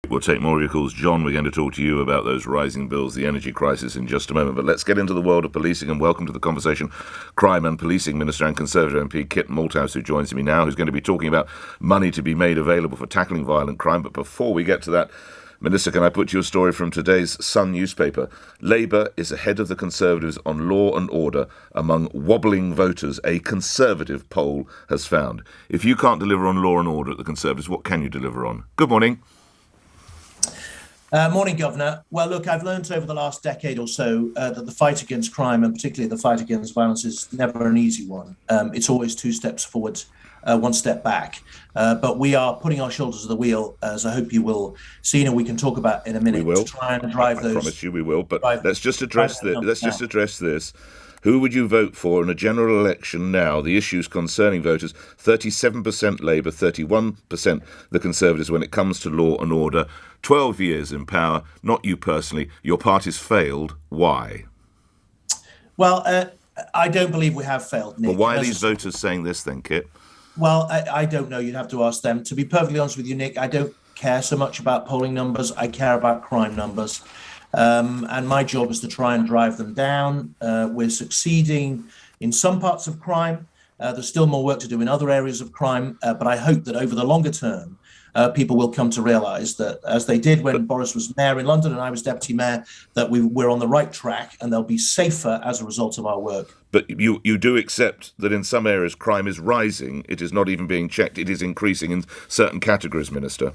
We'll take more of your calls. John, we're going to talk to you about those rising bills, the energy crisis in just a moment. But let's get into the world of policing and welcome to the conversation Crime and Policing Minister and Conservative MP Kit Malthouse, who joins me now, who's going to be talking about money to be made available for tackling violent crime. But before we get to that, Minister, can I put you a story from today's Sun newspaper? Labour is ahead of the Conservatives on law and order among wobbling voters, a Conservative poll has found. If you can't deliver on law and order at the Conservatives, what can you deliver on? Good morning. Morning, Governor. Well, look, I've learned over the last decade or so that the fight against crime, and particularly the fight against violence, is never an easy one. It's always two steps forward, one step back. But we are putting our shoulders to the wheel, as I hope you will see, and we can talk about in a minute, We will. to try and drive those. I promise you we will. But let's just address this. Who would you vote for in a general election now? The issues concerning voters, 37% Labour, 31% the Conservatives when it comes to law and order. 12 years in power, not you personally. Your party's failed. Why? Well, I don't believe we have failed, Nick. But why are these voters saying this then, Kit? Well, I don't know. You'd have to ask them. To be perfectly honest with you, Nick, I don't care so much about polling numbers. I care about crime numbers. And my job is to try and drive them down. We're succeeding in some parts of crime. There's still more work to do in other areas of crime. But I hope that over the longer term, people will come to realise that, as they did when Boris was mayor in London and I was deputy mayor, that we're on the right track and they'll be safer as a result of our work. But you do accept that in some areas crime is rising. It is not even being checked. It is increasing in certain categories, Minister.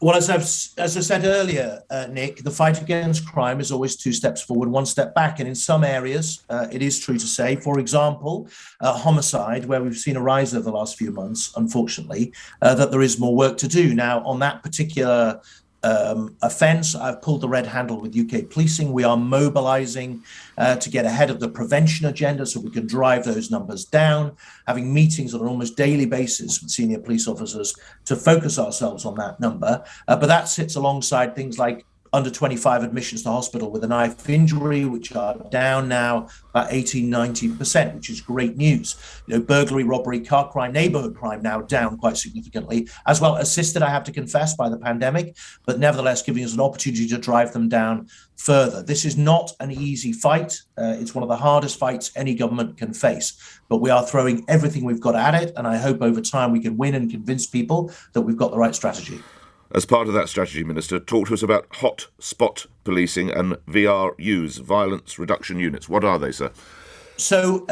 Well, as I said earlier, Nick, the fight against crime is always two steps forward, one step back. And in some areas, it is true to say, for example, homicide, where we've seen a rise over the last few months, unfortunately, that there is more work to do. Now, on that particular offence, I've pulled the red handle with UK policing. We are mobilising to get ahead of the prevention agenda so we can drive those numbers down, having meetings on an almost daily basis with senior police officers to focus ourselves on that number. But that sits alongside things like under 25 admissions to hospital with a knife injury, which are down now about 18-19%, which is great news. Burglary, robbery, car crime, neighbourhood crime now down quite significantly, as well assisted, I have to confess, by the pandemic, but nevertheless giving us an opportunity to drive them down further. This is not an easy fight. It's one of the hardest fights any government can face, but we are throwing everything we've got at it, and I hope over time we can win and convince people that we've got the right strategy. As part of that strategy, Minister, talk to us about Hotspot policing and VRUs, violence reduction units. What are they, sir? So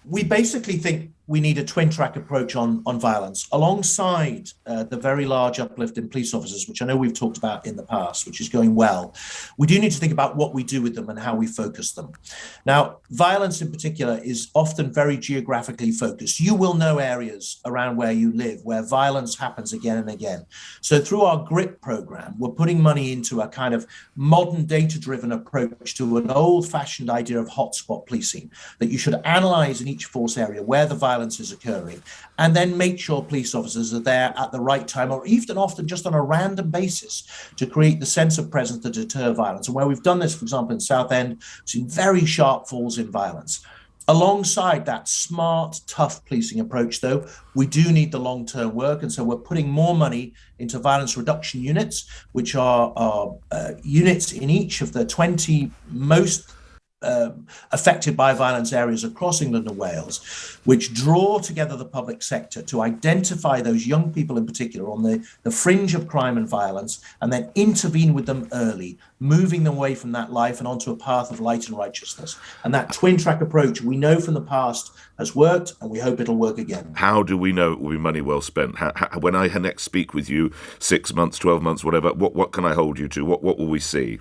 we basically think we need a twin-track approach on violence, alongside the very large uplift in police officers, which I know we've talked about in the past, which is going well. We do need to think about what we do with them and how we focus them. Now, violence in particular is often very geographically focused. You will know areas around where you live where violence happens again and again. So through our GRIP program, we're putting money into a kind of modern data-driven approach to an old-fashioned idea of hotspot policing, that you should analyse in each force area where the violence is occurring, and then make sure police officers are there at the right time, or even often just on a random basis, to create the sense of presence to deter violence. And where we've done this, for example, in Southend, we've seen very sharp falls in violence. Alongside that smart, tough policing approach, though, we do need the long-term work. And so we're putting more money into violence reduction units, which are units in each of the 20 most affected by violence areas across England and Wales, which draw together the public sector to identify those young people in particular on the fringe of crime and violence, and then intervene with them early, moving them away from that life and onto a path of light and righteousness. And that twin track approach, we know from the past, has worked, and we hope it'll work again. How do we know it will be money well spent? When I next speak with you, 6 months, 12 months, whatever, what can I hold you to? What will we see?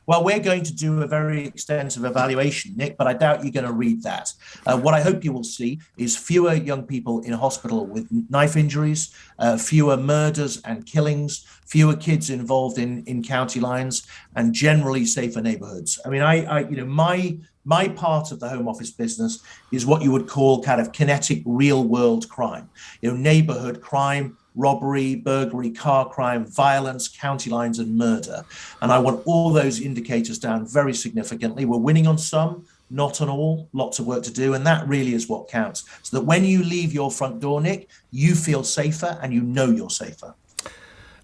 Well, we're going to do a very extensive evaluation, Nick, but I doubt you're going to read that. What I hope you will see is fewer young people in hospital with knife injuries, fewer murders and killings, fewer kids involved in county lines, and generally safer neighbourhoods. I mean, my part of the Home Office business is what you would call kind of kinetic real world crime, neighbourhood crime, robbery, burglary, car crime, violence, county lines, and murder. And I want all those indicators down very significantly. We're winning on some, not on all, lots of work to do. And that really is what counts. So that when you leave your front door, Nick, you feel safer and you know you're safer.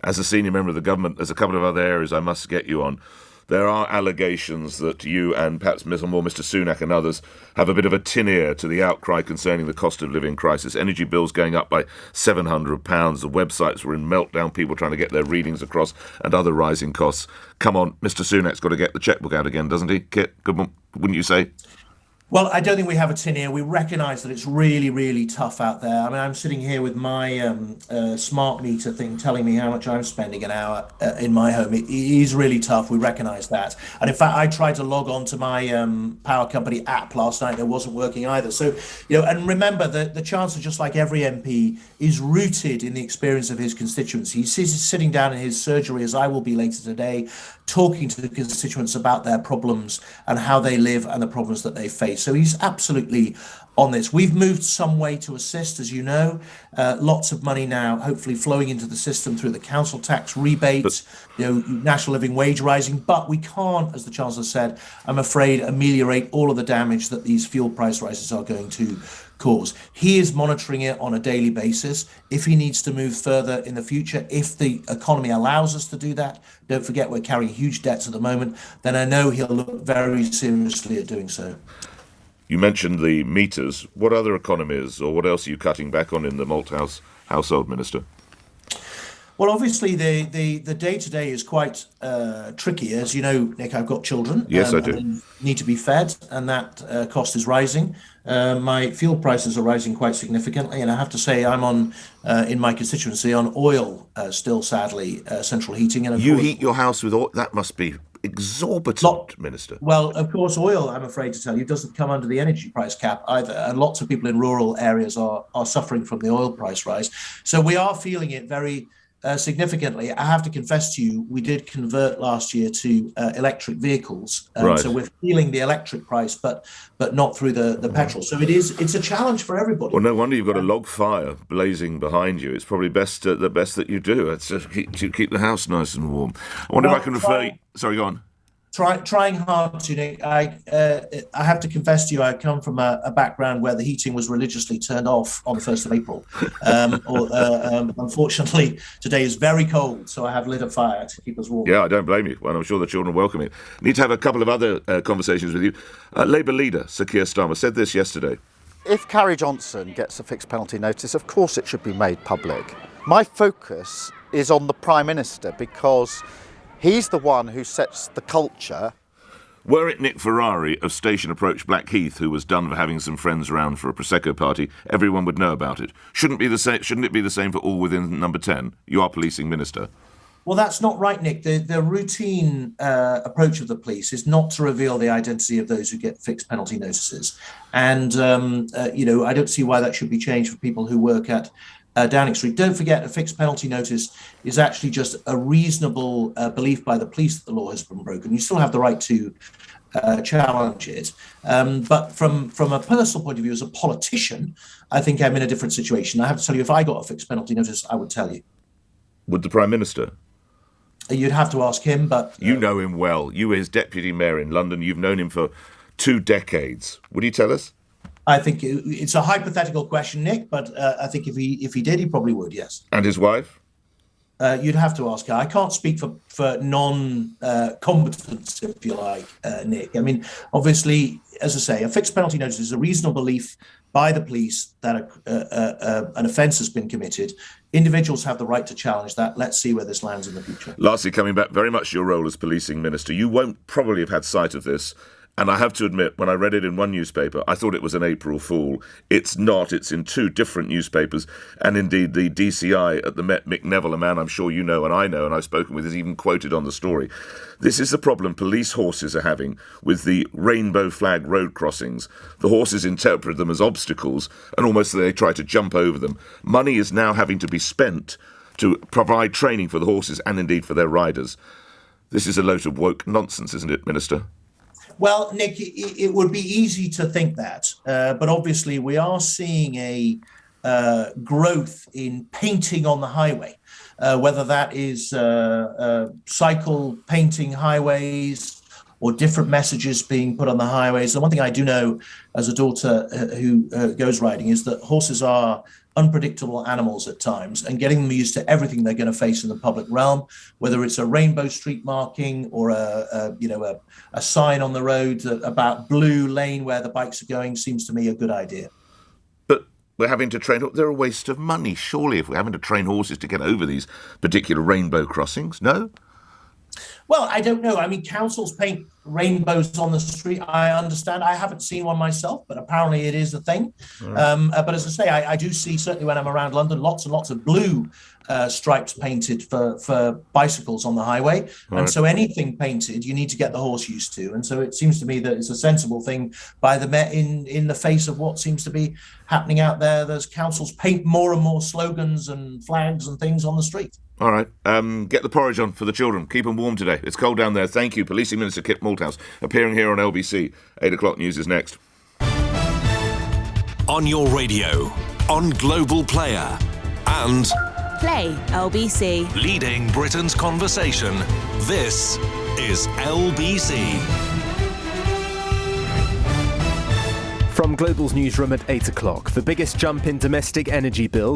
as a senior member of the government, there's a couple of other areas I must get you on. There are allegations that you and perhaps Mr. Sunak and others have a bit of a tin ear to the outcry concerning the cost of living crisis. Energy bills going up by £700. The websites were in meltdown, people trying to get their readings across, and other rising costs. Come on, Mr. Sunak's got to get the chequebook out again, doesn't he? Kit, good one, wouldn't you say? Well, I don't think we have a tin ear. We recognise that it's really, really tough out there. I mean, I'm sitting here with my smart meter thing telling me how much I'm spending an hour in my home. It is really tough. We recognise that. And in fact, I tried to log on to my power company app last night. It wasn't working either. So, and remember that the Chancellor, just like every MP, is rooted in the experience of his constituents. He's sitting down in his surgery, as I will be later today, talking to the constituents about their problems and how they live and the problems that they face. So he's absolutely on this. We've moved some way to assist, as you know, lots of money now, hopefully flowing into the system through the council tax rebates, national living wage rising. But we can't, as the Chancellor said, I'm afraid, ameliorate all of the damage that these fuel price rises are going to cause. He is monitoring it on a daily basis. If he needs to move further in the future, if the economy allows us to do that, don't forget we're carrying huge debts at the moment, then I know he'll look very seriously at doing so. You mentioned the meters. What other economies or what else are you cutting back on in the Malthouse household, Minister? Well, obviously, the day-to-day is quite tricky. As you know, Nick, I've got children. Yes, I do. And need to be fed, and that cost is rising. My fuel prices are rising quite significantly, and I have to say I'm on, in my constituency, on oil still, sadly, central heating. And you heat your house with oil? That must be exorbitant, Minister. Well, of course, oil, I'm afraid to tell you, doesn't come under the energy price cap either. And lots of people in rural areas are suffering from the oil price rise. So we are feeling it very significantly. I have to confess to you, we did convert last year to electric vehicles. Right. So we're feeling the electric price, but not through the petrol. So it's a challenge for everybody. Well, no wonder you've got a log fire blazing behind you. It's probably best that you do. It's to keep the house nice and warm. I wonder if I can refer you... Sorry, go on. Trying hard to, Nick. I have to confess to you, I come from a background where the heating was religiously turned off on the 1st of April. Unfortunately, today is very cold, so I have lit a fire to keep us warm. Yeah, I don't blame you. Well, I'm sure the children welcome it. Need to have a couple of other conversations with you. Labour leader Sir Keir Starmer said this yesterday. If Carrie Johnson gets a fixed penalty notice, of course it should be made public. My focus is on the Prime Minister because he's the one who sets the culture. Were it Nick Ferrari of Station Approach Blackheath who was done for having some friends around for a Prosecco party, everyone would know about it. Shouldn't it be the same for all within number 10? You are policing minister. Well, that's not right, Nick. The routine approach of the police is not to reveal the identity of those who get fixed penalty notices. And, I don't see why that should be changed for people who work at Downing Street. Don't forget, a fixed penalty notice is actually just a reasonable belief by the police that the law has been broken. You still have the right to challenge it. But from a personal point of view, as a politician, I think I'm in a different situation. I have to tell you, if I got a fixed penalty notice, I would tell you. Would the Prime Minister? You'd have to ask him, but... You know him well. You were his deputy mayor in London. You've known him for 2 decades. Would he tell us? I think it's a hypothetical question, Nick, but I think if he did, he probably would, yes. And his wife? You'd have to ask her. I can't speak for non-competence, if you like, Nick. I mean, obviously, as I say, a fixed penalty notice is a reasonable belief by the police that an offence has been committed. Individuals have the right to challenge that. Let's see where this lands in the future. Lastly, coming back very much to your role as policing minister, you won't probably have had sight of this. And I have to admit, when I read it in one newspaper, I thought it was an April Fool. It's not. It's in 2 different newspapers. And indeed, the DCI at the Met, Mick Neville, a man I'm sure you know and I know and I've spoken with, is even quoted on the story. This is the problem police horses are having with the rainbow flag road crossings. The horses interpret them as obstacles and almost they try to jump over them. Money is now having to be spent to provide training for the horses and indeed for their riders. This is a load of woke nonsense, isn't it, Minister? Well, Nick, it would be easy to think that, but obviously we are seeing a growth in painting on the highway, whether that is cycle painting highways or different messages being put on the highways. The one thing I do know as a daughter who goes riding is that horses are unpredictable animals at times, and getting them used to everything they're going to face in the public realm, whether it's a rainbow street marking or a sign on the road about blue lane where the bikes are going, seems to me a good idea. But we're having to train. They're a waste of money, surely, if we're having to train horses to get over these particular rainbow crossings. No? Well, I don't know. I mean, councils paint rainbows on the street. I understand. I haven't seen one myself, but apparently it is a thing. Right. But as I say, I do see, certainly when I'm around London, lots and lots of blue stripes painted for bicycles on the highway. Right. And so anything painted, you need to get the horse used to. And so it seems to me that it's a sensible thing by the Met in the face of what seems to be happening out there. There's councils paint more and more slogans and flags and things on the street. All right. Get the porridge on for the children. Keep them warm today. It's cold down there. Thank you. Policing Minister Kit Malthouse appearing here on LBC. 8 o'clock news is next. On your radio, on Global Player, and Play LBC. Leading Britain's conversation. This is LBC. From Global's newsroom at 8 o'clock, the biggest jump in domestic energy bills